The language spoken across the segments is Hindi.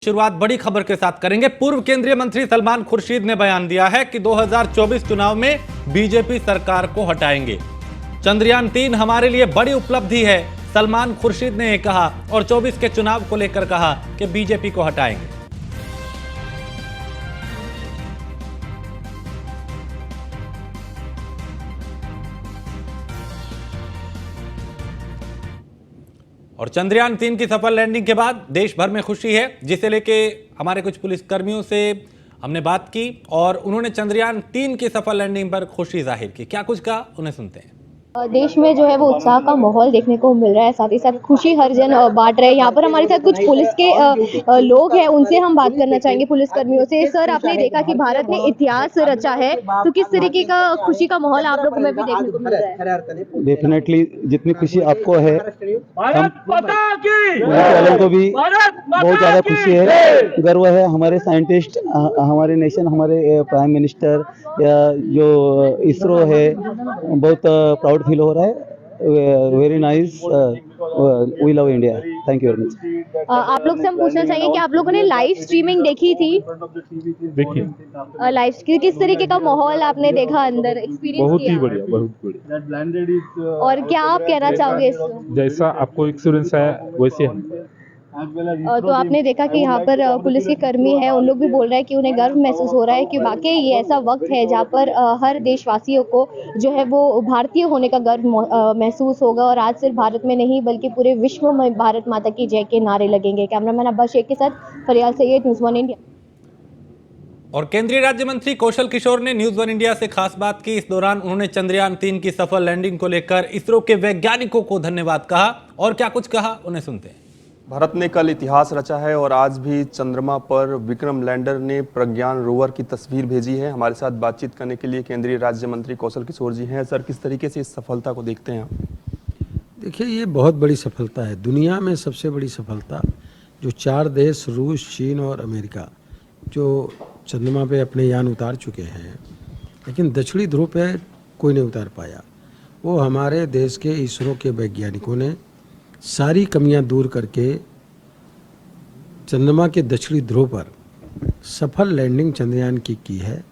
शुरुआत बड़ी खबर के साथ करेंगे। पूर्व केंद्रीय मंत्री सलमान खुर्शीद ने बयान दिया है कि 2024 चुनाव में बीजेपी सरकार को हटाएंगे। चंद्रयान 3 हमारे लिए बड़ी उपलब्धि है, सलमान खुर्शीद ने कहा और 24 के चुनाव को लेकर कहा कि बीजेपी को हटाएंगे। और चंद्रयान 3 की सफल लैंडिंग के बाद देश भर में खुशी है, जिसे लेके हमारे कुछ पुलिसकर्मियों से हमने बात की और उन्होंने चंद्रयान 3 की सफल लैंडिंग पर खुशी जाहिर की। क्या कुछ कहा, उन्हें सुनते हैं। देश में जो है वो उत्साह का माहौल देखने को मिल रहा है, साथ ही साथ खुशी हर जन बांट रहे हैं। यहाँ पर हमारे साथ कुछ पुलिस के लोग हैं, उनसे हम बात करना चाहेंगे, पुलिस कर्मियों से। सर, आपने देखा कि भारत ने इतिहास रचा है, तो किस तरीके का खुशी का माहौल आप लोगों में भी देखने को मिल रहा है? डेफिनेटली जितनी खुशी आपको है, हम वालों को भी बहुत ज़्यादा खुशी है, गर्व है। हमारे साइंटिस्ट, हमारे नेशन, हमारे प्राइम मिनिस्टर या जो इसरो है, बहुत प्राउड फील हो रहा है। Very nice, we love India. Thank you very much. आप लोग से हम पूछना चाहेंगे कि आप लोगों ने लाइव स्ट्रीमिंग देखी थी? देखिए, लाइव किस तरीके का माहौल आपने देखा, अंदर एक्सपीरियंस बहुत किया? ही बढ़िया, बहुत बढ़िया। और क्या आप कहना चाहोगे इस जैसा आपको एक्सपीरियंस है वैसे हम। तो आपने देखा कि यहाँ पर पुलिस के कर्मी हैं, उन लोग भी बोल रहे हैं कि उन्हें गर्व महसूस हो रहा है कि वाकई ये ऐसा वक्त है जहाँ पर हर देशवासियों को जो है वो भारतीय होने का गर्व महसूस होगा। और आज सिर्फ भारत में नहीं बल्कि पूरे विश्व में भारत माता की जय के नारे लगेंगे। कैमरामैन अब्बास शेख के साथ फरियाल सैयद, न्यूज़ 1 इंडिया। और केंद्रीय राज्य मंत्री कौशल किशोर ने न्यूज़ 1 इंडिया से खास बात की। इस दौरान उन्होंने चंद्रयान 3 की सफल लैंडिंग को लेकर इसरो के वैज्ञानिकों को धन्यवाद कहा और क्या कुछ कहा, उन्हें सुनते हैं। भारत ने कल इतिहास रचा है और आज भी चंद्रमा पर विक्रम लैंडर ने प्रज्ञान रोवर की तस्वीर भेजी है। हमारे साथ बातचीत करने के लिए केंद्रीय राज्य मंत्री कौशल किशोर जी हैं। सर, किस तरीके से इस सफलता को देखते हैं आप? देखिए, ये बहुत बड़ी सफलता है, दुनिया में सबसे बड़ी सफलता। जो 4 देश रूस, चीन और अमेरिका जो चंद्रमा पे अपने यान उतार चुके हैं, लेकिन दक्षिणी ध्रुव पे कोई नहीं उतार पाया। वो हमारे देश के इसरो के वैज्ञानिकों ने सारी कमियां दूर करके चंद्रमा के दक्षिणी ध्रुव पर सफल लैंडिंग चंद्रयान की है।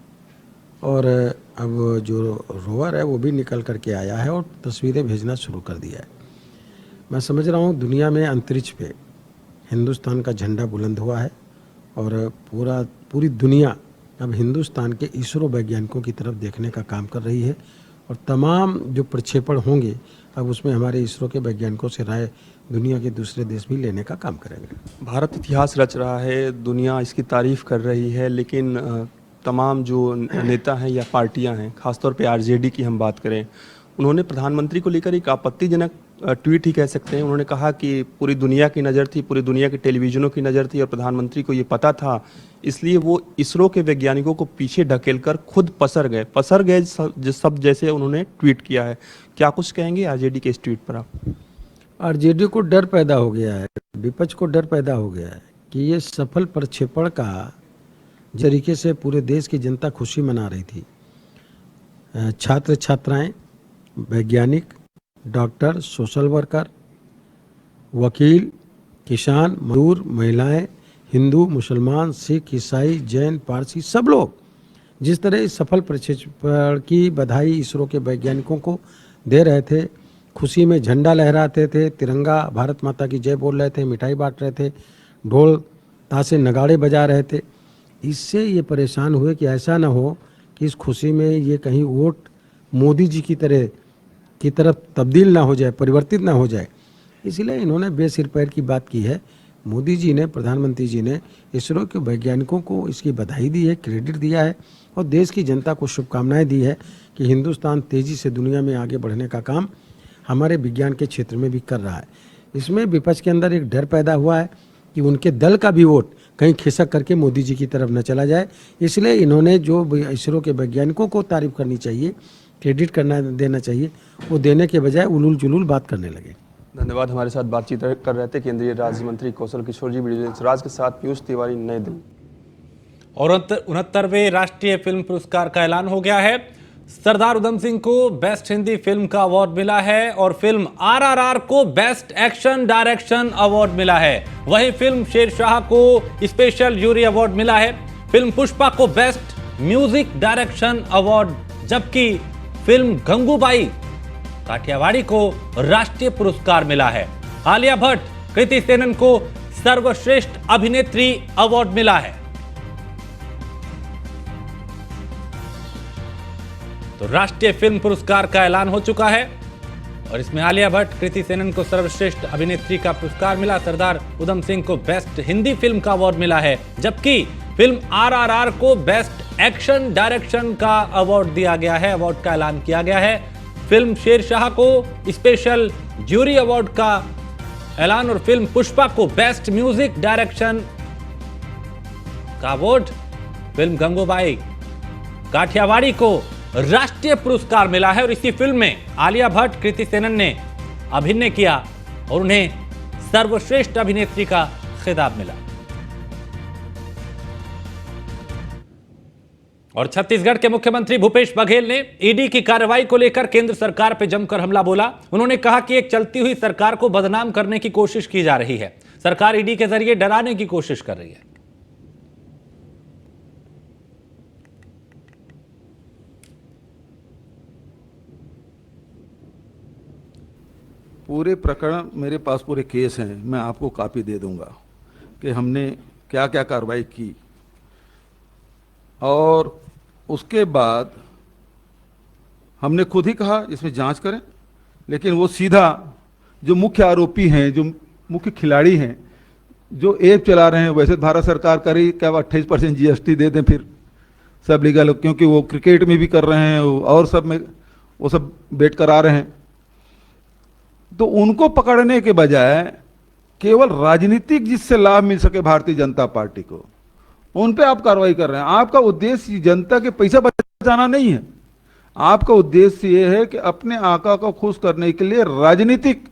और अब जो रोवर है वो भी निकल करके आया है और तस्वीरें भेजना शुरू कर दिया है। मैं समझ रहा हूँ दुनिया में अंतरिक्ष पे हिंदुस्तान का झंडा बुलंद हुआ है और पूरी दुनिया अब हिंदुस्तान के इसरो वैज्ञानिकों की तरफ देखने का काम कर रही है। और तमाम जो प्रक्षेपण होंगे अब उसमें हमारे इसरो के वैज्ञानिकों से राय दुनिया के दूसरे देश भी लेने का काम करेंगे। भारत इतिहास रच रहा है, दुनिया इसकी तारीफ कर रही है, लेकिन तमाम जो नेता हैं या पार्टियां हैं, खासतौर पे आरजेडी की हम बात करें, उन्होंने प्रधानमंत्री को लेकर एक आपत्तिजनक ट्वीट ही कह सकते हैं। उन्होंने कहा कि पूरी दुनिया की नज़र थी, पूरी दुनिया के टेलीविजनों की नज़र थी और प्रधानमंत्री को ये पता था, इसलिए वो इसरो के वैज्ञानिकों को पीछे ढकेलकर खुद पसर गए सब जैसे उन्होंने ट्वीट किया है। क्या कुछ कहेंगे आरजेडी के इस ट्वीट पर आप? आरजेडी को डर पैदा हो गया है, विपक्ष को डर पैदा हो गया है कि ये सफल प्रक्षेपण का जिस तरीके से पूरे देश की जनता खुशी मना रही थी, छात्र छात्राएं, वैज्ञानिक, डॉक्टर, सोशल वर्कर, वकील, किसान, मजदूर, महिलाएं, हिंदू, मुसलमान, सिख, ईसाई, जैन, पारसी, सब लोग जिस तरह इस सफल प्रक्षेपण की बधाई इसरो के वैज्ञानिकों को दे रहे थे, खुशी में झंडा लहराते थे, तिरंगा भारत माता की जय बोल रहे थे, मिठाई बांट रहे थे, ढोल ताशे नगाड़े बजा रहे थे, इससे ये परेशान हुए कि ऐसा ना हो कि इस खुशी में ये कहीं वोट मोदी जी की तरफ तब्दील ना हो जाए, परिवर्तित ना हो जाए। इसलिए इन्होंने बेसिर पैर की बात की है। मोदी जी ने, प्रधानमंत्री जी ने इसरो के वैज्ञानिकों को इसकी बधाई दी है, क्रेडिट दिया है और देश की जनता को शुभकामनाएं दी है कि हिंदुस्तान तेज़ी से दुनिया में आगे बढ़ने का काम हमारे विज्ञान के क्षेत्र में भी कर रहा है। इसमें विपक्ष के अंदर एक डर पैदा हुआ है कि उनके दल का भी वोट कहीं खिसक करके मोदी जी की तरफ न चला जाए। इसलिए इन्होंने जो इसरो के वैज्ञानिकों को तारीफ करनी चाहिए, क्रेडिट देना चाहिए, वो देने के बजाय उलूल जुलूल बात करने लगे। धन्यवाद। हमारे साथ बातचीत कर रहे थे केंद्रीय राज्य मंत्री कौशल किशोर जी। वीडियो राज के साथ पीयूष तिवारी, नई दिल्ली। और 69वें राष्ट्रीय फिल्म पुरस्कार का ऐलान हो गया है। सरदार उधम सिंह को बेस्ट हिंदी फिल्म का अवार्ड मिला है और फिल्म आरआरआर को बेस्ट एक्शन डायरेक्शन अवार्ड मिला है। वहीं फिल्म शेरशाह को स्पेशल जूरी अवार्ड मिला है। फिल्म पुष्पा को बेस्ट म्यूजिक डायरेक्शन अवार्ड, जबकि फिल्म गंगूबाई काठियावाड़ी को राष्ट्रीय पुरस्कार मिला है। आलिया भट्ट, कृति सेनन को सर्वश्रेष्ठ अभिनेत्री अवार्ड मिला है। तो राष्ट्रीय फिल्म पुरस्कार का ऐलान हो चुका है और इसमें आलिया भट्ट, कृति सेनन को सर्वश्रेष्ठ अभिनेत्री का पुरस्कार मिला। सरदार उधम सिंह को बेस्ट हिंदी फिल्म का अवार्ड मिला है, जबकि फिल्म आरआरआर को बेस्ट एक्शन डायरेक्शन का अवार्ड दिया गया है। अवार्ड का ऐलान किया गया है। फिल्म शेरशाह को स्पेशल जूरी अवार्ड का ऐलान और फिल्म पुष्पा को बेस्ट म्यूजिक डायरेक्शन का अवार्ड। फिल्म गंगूबाई काठियावाड़ी को राष्ट्रीय पुरस्कार मिला है और इसी फिल्म में आलिया भट्ट, कृति सेनन ने अभिनय किया और उन्हें सर्वश्रेष्ठ अभिनेत्री का खिताब मिला। और छत्तीसगढ़ के मुख्यमंत्री भूपेश बघेल ने ईडी की कार्रवाई को लेकर केंद्र सरकार पर जमकर हमला बोला। उन्होंने कहा कि एक चलती हुई सरकार को बदनाम करने की कोशिश की जा रही है। सरकार ईडी के जरिए डराने की कोशिश कर रही है। पूरे प्रकरण मेरे पास पूरे केस हैं, मैं आपको कॉपी दे दूंगा कि हमने क्या क्या कार्रवाई की। और उसके बाद हमने खुद ही कहा इसमें जांच करें, लेकिन वो सीधा जो मुख्य आरोपी हैं, जो मुख्य खिलाड़ी हैं, जो ऐप चला रहे हैं, वैसे भारत सरकार करी क्या 28% जीएसटी दे दें फिर सब लीगल, क्योंकि वो क्रिकेट में भी कर रहे हैं और सब में वो सब बेट करा रहे हैं। तो उनको पकड़ने के बजाय केवल राजनीतिक जिससे लाभ मिल सके भारतीय जनता पार्टी को, उन पे आप कार्रवाई कर रहे हैं। आपका उद्देश्य जनता के पैसा बचाना नहीं है, आपका उद्देश्य ये है कि अपने आका को खुश करने के लिए राजनीतिक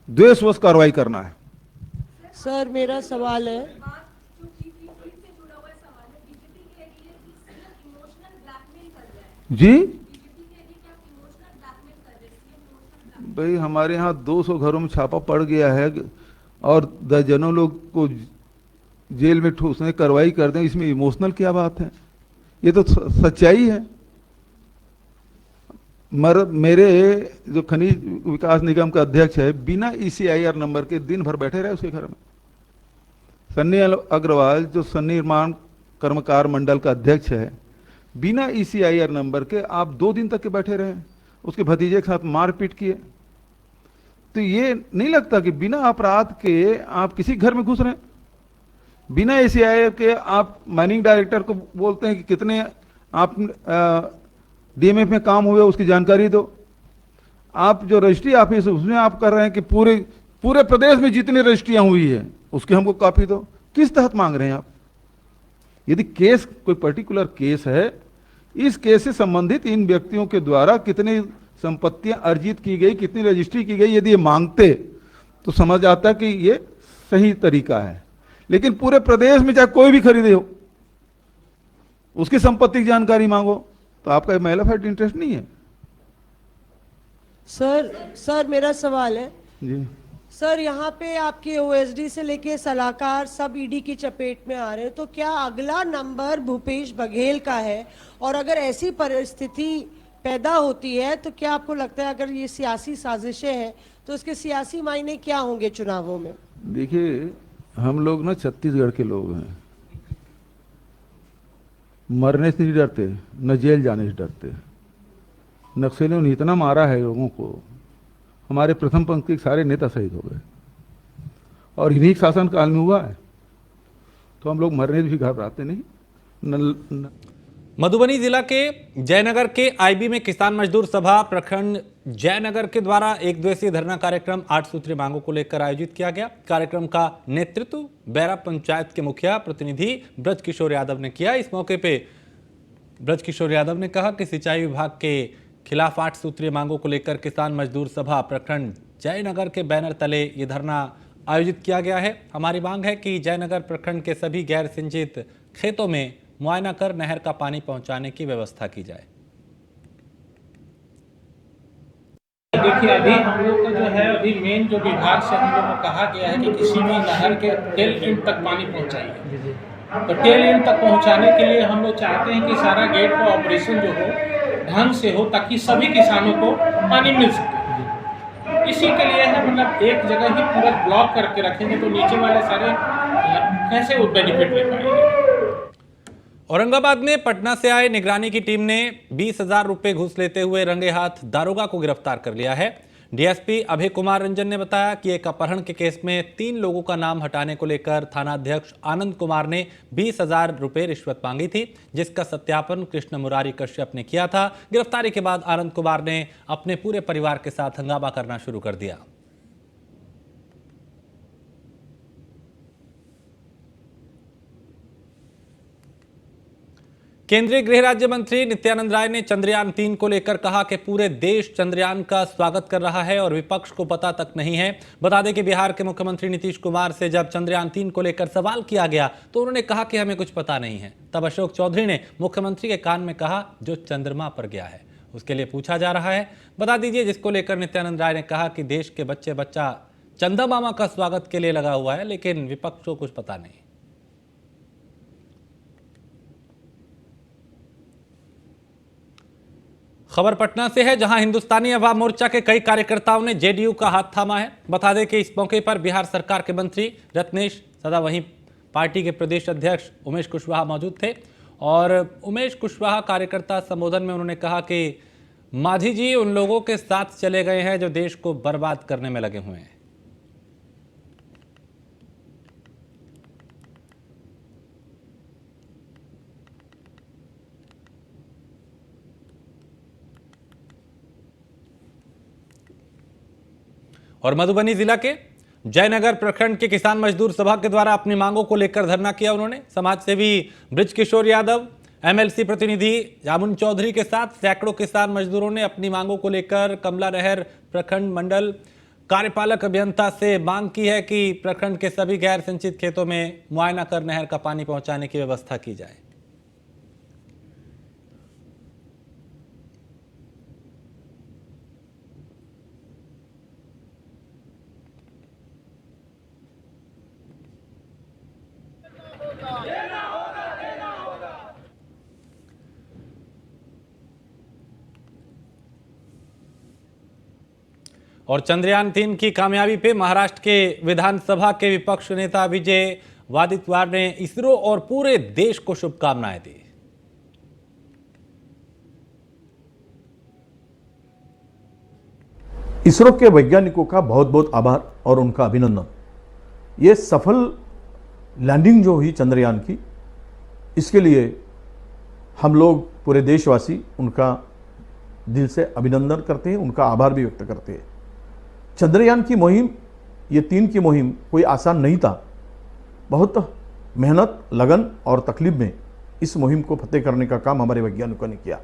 द्वेषवश कार्रवाई करना है। सर मेरा सवाल है, जी भाई हमारे यहाँ 200 घरों में छापा पड़ गया है और दर्जनों लोग को जेल में ठूसने कार्रवाई कर दें, इसमें इमोशनल क्या बात है? ये तो सच्चाई है। मेरे जो खनिज विकास निगम का अध्यक्ष है, बिना ECIR नंबर के दिन भर बैठे रहे उसके घर में। सन्नी अग्रवाल जो सन्निर्माण कर्मकार मंडल का अध्यक्ष है, बिना ECIR नंबर के आप 2 दिन तक के बैठे रहे, उसके भतीजे के साथ मारपीट किए। तो ये नहीं लगता कि बिना अपराध के आप किसी घर में घुस रहे हैं? बिना ECIR के आप माइनिंग डायरेक्टर को बोलते हैं कि कितने आप DMF में काम हुए उसकी जानकारी दो। आप जो रजिस्ट्री ऑफिस है उसमें आप कर रहे हैं कि पूरे प्रदेश में जितनी रजिस्ट्रियां हुई है उसकी हमको कॉपी दो। किस तहत मांग रहे हैं आप? यदि केस कोई पर्टिकुलर केस है, इस केस से संबंधित इन व्यक्तियों के द्वारा कितनी संपत्तियां अर्जित की गई, कितनी रजिस्ट्री की गई, यदि ये मांगते तो समझ आता कि ये सही तरीका है। लेकिन पूरे प्रदेश में चाहे कोई भी खरीदे हो, उसकी संपत्ति की जानकारी मांगो, तो आपका मैनिफेस्ट इंटरेस्ट नहीं है। सर मेरा सवाल है जी सर, यहाँ पे आपके OSD से लेके सलाहकार सब ईडी की चपेट में आ रहे हैं, तो क्या अगला नंबर भूपेश बघेल का है? और अगर ऐसी परिस्थिति पैदा होती है तो क्या आपको लगता है अगर ये सियासी साजिशें हैं तो उसके सियासी मायने क्या होंगे चुनावों में? देखिए, हम लोग ना छत्तीसगढ़ के लोग हैं, मरने से नहीं डरते, न जेल जाने से डरते। नक्सलियों ने इतना मारा है लोगों को, हमारे प्रथम पंक्ति के सारे नेता शहीद हो गए और इन्हीं शासन काल में हुआ है। तो हम लोग मरने से भी घबराते नहीं। मधुबनी जिला के जयनगर के IB में किसान मजदूर सभा प्रखंड जयनगर के द्वारा एक दिवसीय धरना कार्यक्रम 8 सूत्रीय मांगों को लेकर आयोजित किया गया। कार्यक्रम का नेतृत्व बैरा पंचायत के मुखिया प्रतिनिधि ब्रज किशोर यादव ने किया। इस मौके पे ब्रज किशोर यादव ने कहा कि सिंचाई विभाग के खिलाफ 8 सूत्रीय मांगों को लेकर किसान मजदूर सभा प्रखंड जयनगर के बैनर तले ये धरना आयोजित किया गया है। हमारी मांग है कि जयनगर प्रखंड के सभी गैर सिंचित खेतों में मुआयना कर नहर का पानी पहुंचाने की व्यवस्था की जाए। देखिए अभी हम लोग का जो है अभी मेन जो विभाग से हम लोग को कहा गया है कि किसी भी नहर के टेल एंड तक पानी पहुंचाइए। तो टेल एंड तक पहुंचाने के लिए हम लोग चाहते हैं कि सारा गेट का ऑपरेशन जो हो ढंग से हो ताकि सभी किसानों को पानी मिल सके। इसी के लिए है मतलब एक जगह ही पूरा ब्लॉक करके रखेंगे तो नीचे वाले सारे कैसे वो बेनिफिट ले पाएंगे। औरंगाबाद में पटना से आए निगरानी की टीम ने 20,000 रुपए घूस लेते हुए रंगे हाथ दारोगा को गिरफ्तार कर लिया है। डीएसपी अभय कुमार रंजन ने बताया कि एक अपहरण के केस में 3 लोगों का नाम हटाने को लेकर थानाध्यक्ष आनंद कुमार ने 20,000 रुपए रिश्वत मांगी थी, जिसका सत्यापन कृष्ण मुरारी कश्यप ने किया था। गिरफ्तारी के बाद आनंद कुमार ने अपने पूरे परिवार के साथ हंगामा करना शुरू कर दिया। केंद्रीय गृह राज्य मंत्री नित्यानंद राय ने चंद्रयान 3 को लेकर कहा कि पूरे देश चंद्रयान का स्वागत कर रहा है और विपक्ष को पता तक नहीं है। बता दें कि बिहार के मुख्यमंत्री नीतीश कुमार से जब चंद्रयान 3 को लेकर सवाल किया गया तो उन्होंने कहा कि हमें कुछ पता नहीं है। तब अशोक चौधरी ने मुख्यमंत्री के कान में कहा जो चंद्रमा पर गया है उसके लिए पूछा जा रहा है। बता दीजिए जिसको लेकर नित्यानंद राय ने कहा कि देश के बच्चा चंदा मामा का स्वागत के लिए लगा हुआ है, लेकिन विपक्ष को कुछ पता नहीं। खबर पटना से है, जहां हिंदुस्तानी अवाम मोर्चा के कई कार्यकर्ताओं ने जेडीयू का हाथ थामा है। बता दें कि इस मौके पर बिहार सरकार के मंत्री रत्नेश सदा वहीं पार्टी के प्रदेश अध्यक्ष उमेश कुशवाहा मौजूद थे और उमेश कुशवाहा कार्यकर्ता संबोधन में उन्होंने कहा कि मांझी जी उन लोगों के साथ चले गए हैं जो देश को बर्बाद करने में लगे हुए हैं। और मधुबनी जिला के जयनगर प्रखंड के किसान मजदूर सभा के द्वारा अपनी मांगों को लेकर धरना किया। उन्होंने समाज सेवी ब्रिज किशोर यादव, एमएलसी प्रतिनिधि जामुन चौधरी के साथ सैकड़ों किसान मजदूरों ने अपनी मांगों को लेकर कमला नहर प्रखंड मंडल कार्यपालक अभियंता से मांग की है कि प्रखंड के सभी गैर सिंचित खेतों में मुआयना कर नहर का पानी पहुंचाने की व्यवस्था की जाए। और चंद्रयान 3 की कामयाबी पे महाराष्ट्र के विधानसभा के विपक्ष नेता विजय वाडितवार ने इसरो और पूरे देश को शुभकामनाएं दी। इसरो के वैज्ञानिकों का बहुत बहुत आभार और उनका अभिनंदन। ये सफल लैंडिंग जो हुई चंद्रयान की, इसके लिए हम लोग पूरे देशवासी उनका दिल से अभिनंदन करते हैं, उनका आभार भी व्यक्त करते हैं। चंद्रयान की मुहिम, ये 3 की मुहिम कोई आसान नहीं था। बहुत मेहनत, लगन और तकलीफ में इस मुहिम को फतेह करने का काम हमारे वैज्ञानिकों ने किया।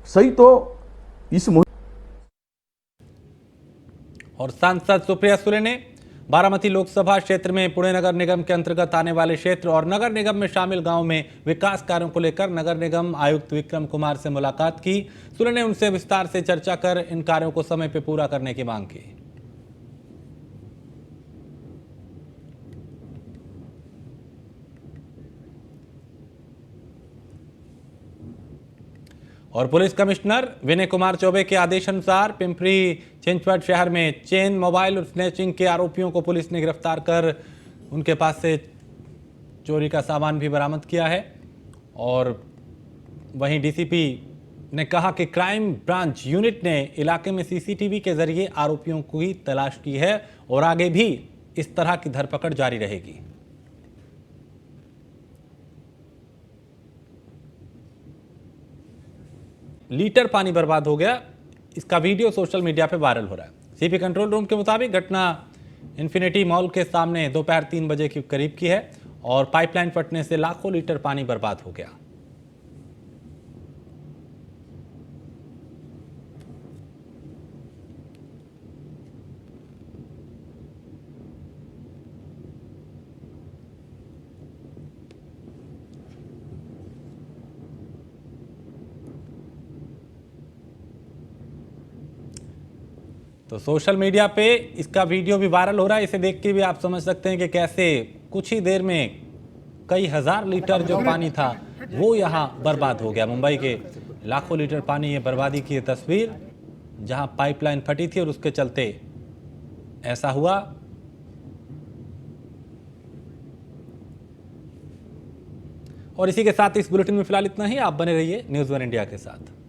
सही तो इस मुहिम और सांसद सुप्रिया सुले ने बारामती लोकसभा क्षेत्र में पुणे नगर निगम के अंतर्गत आने वाले क्षेत्र और नगर निगम में शामिल गांवों में विकास कार्यों को लेकर नगर निगम आयुक्त विक्रम कुमार से मुलाकात की। सुले ने उनसे विस्तार से चर्चा कर इन कार्यों को समय पर पूरा करने की मांग की। और पुलिस कमिश्नर विनय कुमार चौबे के आदेशानुसार पिंपरी चिंचवड शहर में चेन मोबाइल और स्नैचिंग के आरोपियों को पुलिस ने गिरफ्तार कर उनके पास से चोरी का सामान भी बरामद किया है। और वहीं डीसीपी ने कहा कि क्राइम ब्रांच यूनिट ने इलाके में सीसीटीवी के जरिए आरोपियों की तलाश की है और आगे भी इस तरह की धरपकड़ जारी रहेगी। लीटर पानी बर्बाद हो गया, इसका वीडियो सोशल मीडिया पे वायरल हो रहा है। सीपी कंट्रोल रूम के मुताबिक घटना इन्फिनिटी मॉल के सामने दोपहर 3 बजे के करीब की है और पाइपलाइन फटने से लाखों लीटर पानी बर्बाद हो गया। तो सोशल मीडिया पे इसका वीडियो भी वायरल हो रहा है। इसे देख के भी आप समझ सकते हैं कि कैसे कुछ ही देर में कई हजार लीटर जो पानी था वो यहाँ बर्बाद हो गया। मुंबई के लाखों लीटर पानी, ये बर्बादी की ये तस्वीर जहां पाइपलाइन फटी थी और उसके चलते ऐसा हुआ। और इसी के साथ इस बुलेटिन में फिलहाल इतना ही। आप बने रहिए न्यूज़ वन इंडिया के साथ।